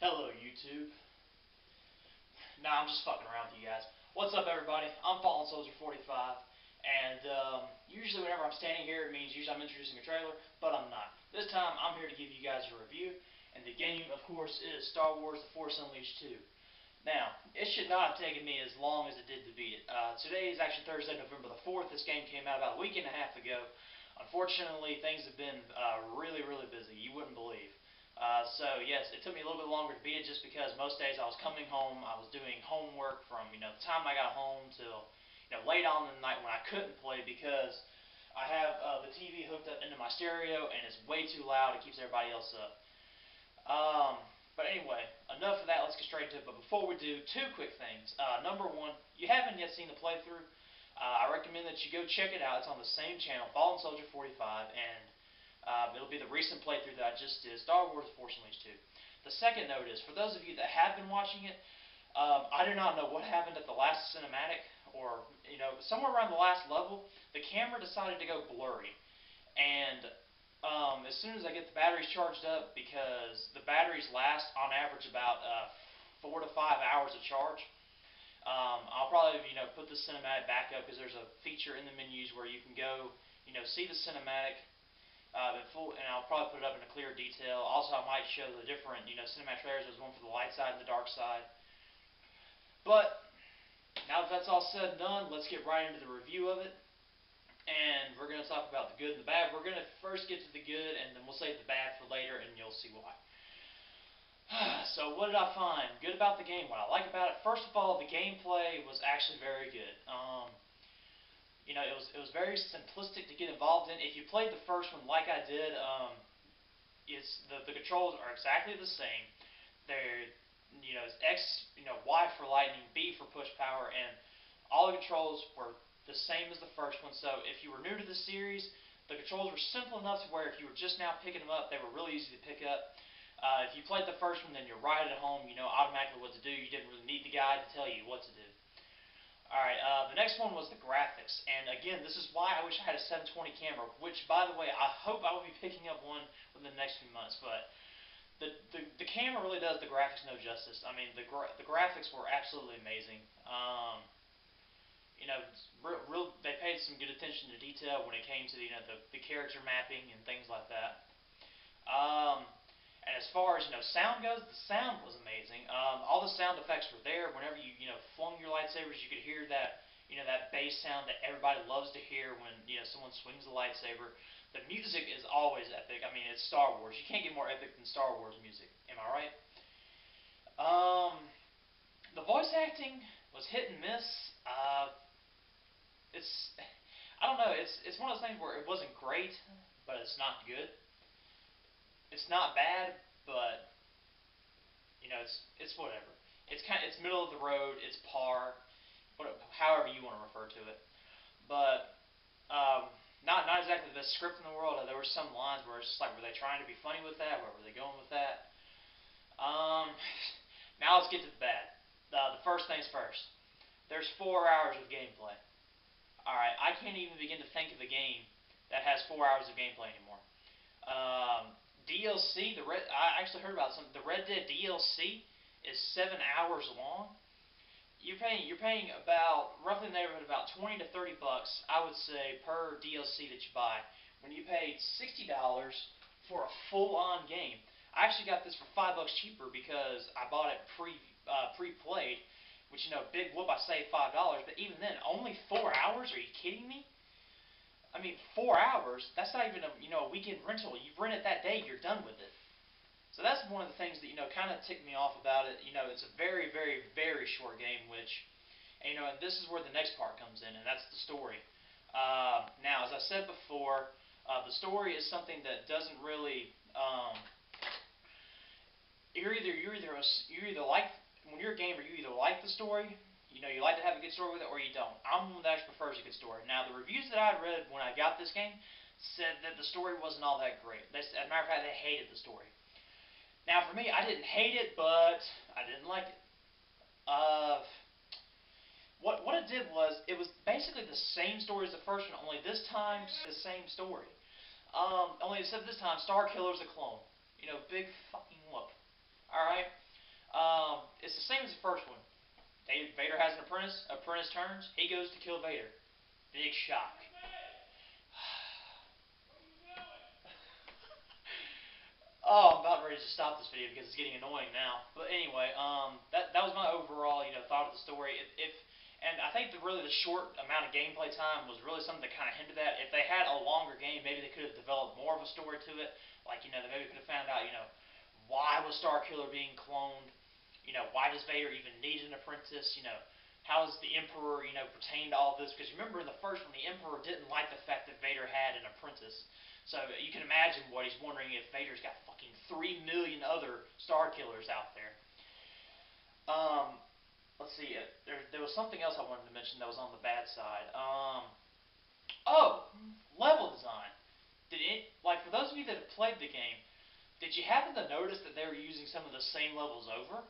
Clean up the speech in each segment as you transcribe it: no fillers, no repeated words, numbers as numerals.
Hello, YouTube. Nah, I'm just fucking around with you guys. What's up, everybody? I'm Fallen Soldier 45, and usually whenever I'm standing here, it means usually I'm introducing a trailer, but I'm not. This time, I'm here to give you guys a review, and the game, of course, is Star Wars The Force Unleashed 2. Now, it should not have taken me as long as it did to beat it. Today is actually Thursday, November the 4th. This game came out about a week and a half ago. Unfortunately, things have been really, really busy. You wouldn't believe. So yes, it took me a little bit longer to beat it just because most days I was coming home, I was doing homework from the time I got home till late on in the night when I couldn't play because I have the TV hooked up into my stereo and it's way too loud. It keeps everybody else up. But anyway, enough of that. Let's get straight to it. But before we do, two quick things. Number one, you haven't yet seen the playthrough. I recommend that you go check it out. It's on the same channel, Fallen Soldier 45, and it'll be the recent playthrough that I just did, Star Wars The Force Unleashed 2. The second note is, for those of you that have been watching it, I do not know what happened at the last cinematic, or, somewhere around the last level, the camera decided to go blurry. And as soon as I get the batteries charged up, because the batteries last, on average, about 4 to 5 hours of charge, I'll probably, put the cinematic back up, because there's a feature in the menus where you can go, see the cinematic, and I'll probably put it up in a clear detail. Also, I might show the different, cinematic trailers. There's one for the light side and the dark side. But now that that's all said and done, let's get right into the review of it. And we're going to talk about the good and the bad. We're going to first get to the good, and then we'll save the bad for later, and you'll see why. So what did I find good about the game? What I like about it? First of all, the gameplay was actually very good. It was very simplistic to get involved in. If you played the first one like I did, the controls are exactly the same. They're it's X, Y for lightning, B for push power, and all the controls were the same as the first one. So if you were new to the series, the controls were simple enough to where if you were just now picking them up, they were really easy to pick up. If you played the first one, then you're right at home. You know automatically what to do. You didn't really need the guide to tell you what to do. Alright, the next one was the graphics, and again, this is why I wish I had a 720 camera, which, by the way, I hope I will be picking up one within the next few months, but the camera really does the graphics no justice. I mean, the graphics were absolutely amazing. They paid some good attention to detail when it came to, the character mapping and things like that. And as far as, sound goes, the sound was amazing. All the sound effects were there. Whenever you, flung your lightsabers, you could hear that, that bass sound that everybody loves to hear when, someone swings a lightsaber. The music is always epic. I mean, it's Star Wars. You can't get more epic than Star Wars music. Am I right? The voice acting was hit and miss. I don't know. It's one of those things where it wasn't great, but it's not good. It's not bad, but it's whatever. It's middle of the road. It's par, however you want to refer to it. But not exactly the best script in the world. There were some lines where it's just like, were they trying to be funny with that? Where were they going with that? Now let's get to the bad. The first things first. There's 4 hours of gameplay. All right, I can't even begin to think of a game that has 4 hours of gameplay anymore. DLC, I actually heard about the Red Dead DLC is 7 hours long. You're paying about roughly in the neighborhood about 20 to 30 bucks, I would say, per DLC that you buy. When you paid $60 for a full-on game. I actually got this for $5 cheaper because I bought it pre-played, which big whoop, I saved $5. But even then, only 4 hours? Are you kidding me? I mean, 4 hours, that's not even a weekend rental. You rent it that day, you're done with it. So that's one of the things that, kind of ticked me off about it. It's a very, very, very short game, which, and this is where the next part comes in, and that's the story. Now, as I said before, the story is something that doesn't really, you're either like, when you're a gamer, you either like the story, you like to have a good story with it, or you don't. I'm one that actually prefers a good story. Now, the reviews that I read when I got this game said that the story wasn't all that great. As a matter of fact, they hated the story. Now, for me, I didn't hate it, but I didn't like it. What it did was, it was basically the same story as the first one, only this time, the same story. Only except this time, Star Killer's a clone. Big fucking whoop. Alright? it's the same as the first one. Vader has an apprentice. Apprentice turns. He goes to kill Vader. Big shock. Oh, I'm about ready to stop this video because it's getting annoying now. But anyway, that was my overall, thought of the story. And I think really the short amount of gameplay time was really something that kind of hindered that. If they had a longer game, maybe they could have developed more of a story to it. Like, they maybe could have found out, why was Starkiller being cloned? Why does Vader even need an apprentice? How does the Emperor, pertain to all this? Because remember in the first one, the Emperor didn't like the fact that Vader had an apprentice. So you can imagine what he's wondering if Vader's got fucking 3 million other Starkillers out there. Let's see. There was something else I wanted to mention that was on the bad side. Oh, level design. For those of you that have played the game, did you happen to notice that they were using some of the same levels over?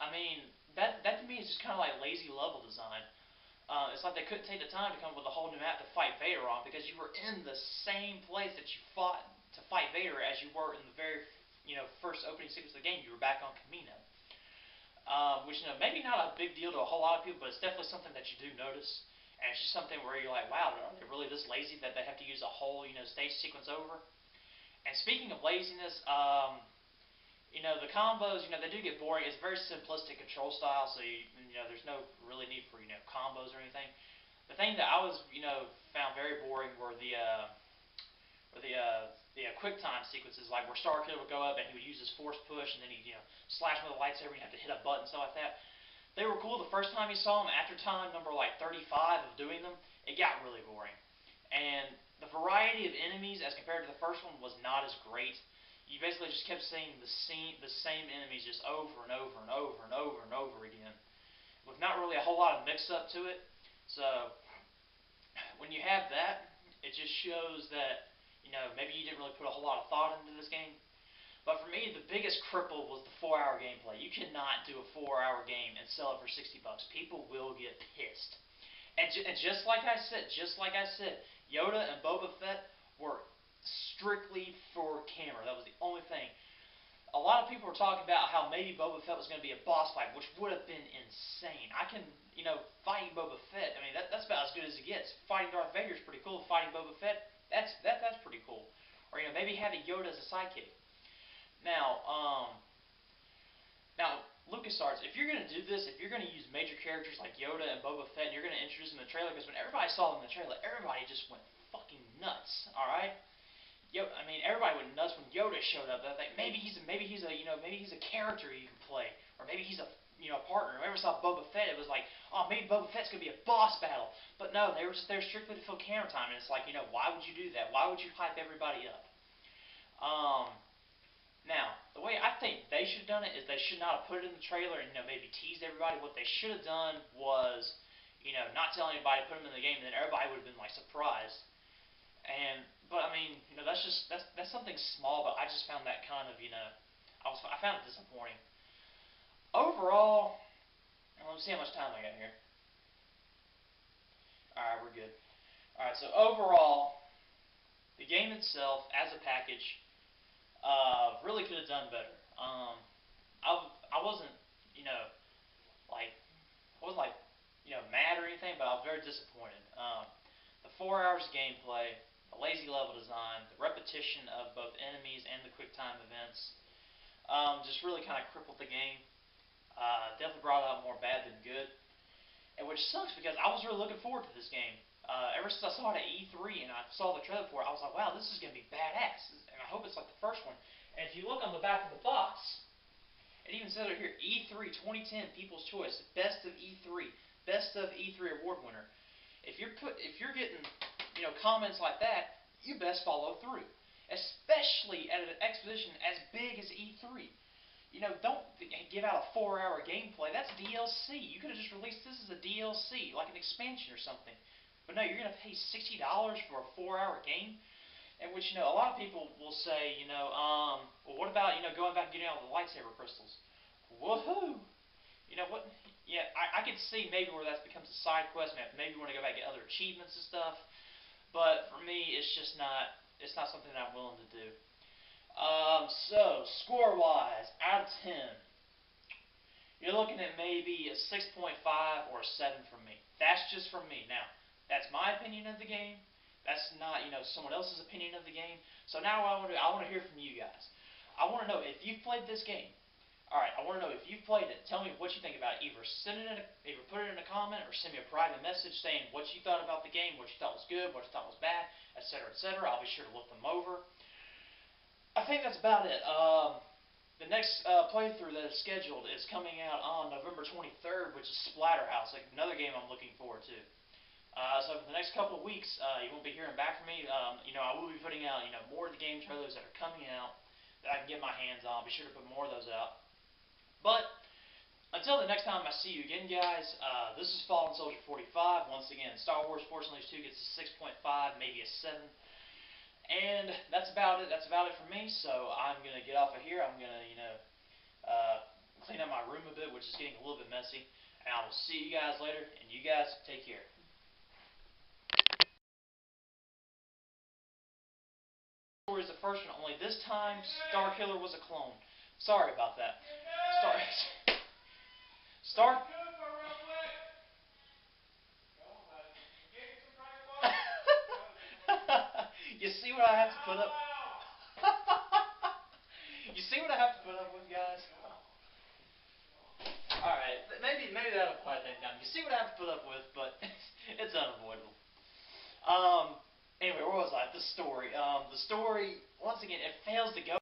I mean, that to me is just kind of like lazy level design. It's like they couldn't take the time to come up with a whole new map to fight Vader on because you were in the same place that you fought to fight Vader as you were in the very, first opening sequence of the game. You were back on Kamino. Which, maybe not a big deal to a whole lot of people, but it's definitely something that you do notice. And it's just something where you're like, wow, are they really this lazy that they have to use a whole, stage sequence over? And speaking of laziness, the combos, they do get boring. It's a very simplistic control style, so there's no really need for, combos or anything. The thing that I was, found very boring were the quick time sequences, like where Starkiller would go up and he would use his force push, and then he'd, slash with a lightsaber, and you have to hit a button, stuff like that. They were cool the first time you saw them. After time number like 35 of doing them, it got really boring. And the variety of enemies as compared to the first one was not as great. You basically just kept seeing the same enemies just over and over and over and over and over again, with not really a whole lot of mix-up to it. So, when you have that, it just shows that, maybe you didn't really put a whole lot of thought into this game. But for me, the biggest cripple was the 4-hour gameplay. You cannot do a 4-hour game and sell it for $60. People will get pissed. And just like I said, Yoda and Boba Fett were strictly for camera. That was the only thing. A lot of people were talking about how maybe Boba Fett was going to be a boss fight, which would have been insane. I can, fighting Boba Fett, I mean, that's about as good as it gets. Fighting Darth Vader is pretty cool. Fighting Boba Fett, that's pretty cool. Or, maybe having Yoda as a sidekick. Now, LucasArts, if you're going to do this, if you're going to use major characters like Yoda and Boba Fett, and you're going to introduce them in the trailer, because when everybody saw them in the trailer, everybody just went fucking nuts, alright? I mean, everybody went nuts when Yoda showed up. They thought maybe he's a character you can play, or maybe he's a partner. Whoever saw Boba Fett, it was like, oh, maybe Boba Fett's gonna be a boss battle. But no, they were just there strictly to fill camera time, and it's like, why would you do that? Why would you hype everybody up? Now, the way I think they should have done it is they should not have put it in the trailer and maybe teased everybody. What they should have done was, not tell anybody, put them in the game, and then everybody would have been like surprised. But I mean, that's something small, but I just found that kind of, I found it disappointing. Overall, let me see how much time I got here. Alright, we're good. Alright, so overall, the game itself, as a package, really could have done better. I wasn't, mad or anything, but I was very disappointed. The 4 hours of gameplay, the lazy level design, the repetition of both enemies and the quick time events, just really kind of crippled the game. Definitely brought out more bad than good. And which sucks because I was really looking forward to this game. Ever since I saw it at E3 and I saw the trailer for it, I was like, wow, this is going to be badass. And I hope it's like the first one. And if you look on the back of the box, it even says right here, E3 2010 People's Choice, Best of E3, Best of E3 award winner. If you're getting, comments like that, you best follow through. Especially at an exposition as big as E3. Don't give out a 4-hour gameplay. That's DLC. You could have just released this as a DLC, like an expansion or something. But no, you're going to pay $60 for a 4-hour game? And which, a lot of people will say, well, what about, going back and getting all the lightsaber crystals? Woohoo! What? Yeah, I could see maybe where that becomes a side quest. Maybe you want to go back and get other achievements and stuff. But for me, it's just not, something that I'm willing to do. So, score-wise, out of 10, you're looking at maybe a 6.5 or a 7 from me. That's just from me. Now, that's my opinion of the game. That's not, someone else's opinion of the game. So now I want to hear from you guys. I want to know if you've played this game. All right, I want to know if you've played it. Tell me what you think about it. Either put it in a comment or send me a private message saying what you thought about the game, what you thought was good, what you thought was bad, etc., etc. I'll be sure to look them over. I think that's about it. The next playthrough that is scheduled is coming out on November 23rd, which is Splatterhouse, like another game I'm looking forward to. So for the next couple of weeks, you won't be hearing back from me. I will be putting out, more of the game trailers that are coming out that I can get my hands on. Be sure to put more of those out. But until the next time I see you again, guys, this is Fallen Soldier 45. Once again, Star Wars Force Unleashed 2 gets a 6.5, maybe a 7. And that's about it. That's about it for me. So I'm going to get off of here. I'm going to, clean up my room a bit, which is getting a little bit messy. And I will see you guys later. And you guys take care. Is the first one, only this time Starkiller was a clone. Sorry about that. Star You see what I have to put up? You see what I have to put up with, guys? Alright, maybe that'll quiet things down. You see what I have to put up with, but it's unavoidable. Anyway, where was I? The story. The story, once again, it fails to go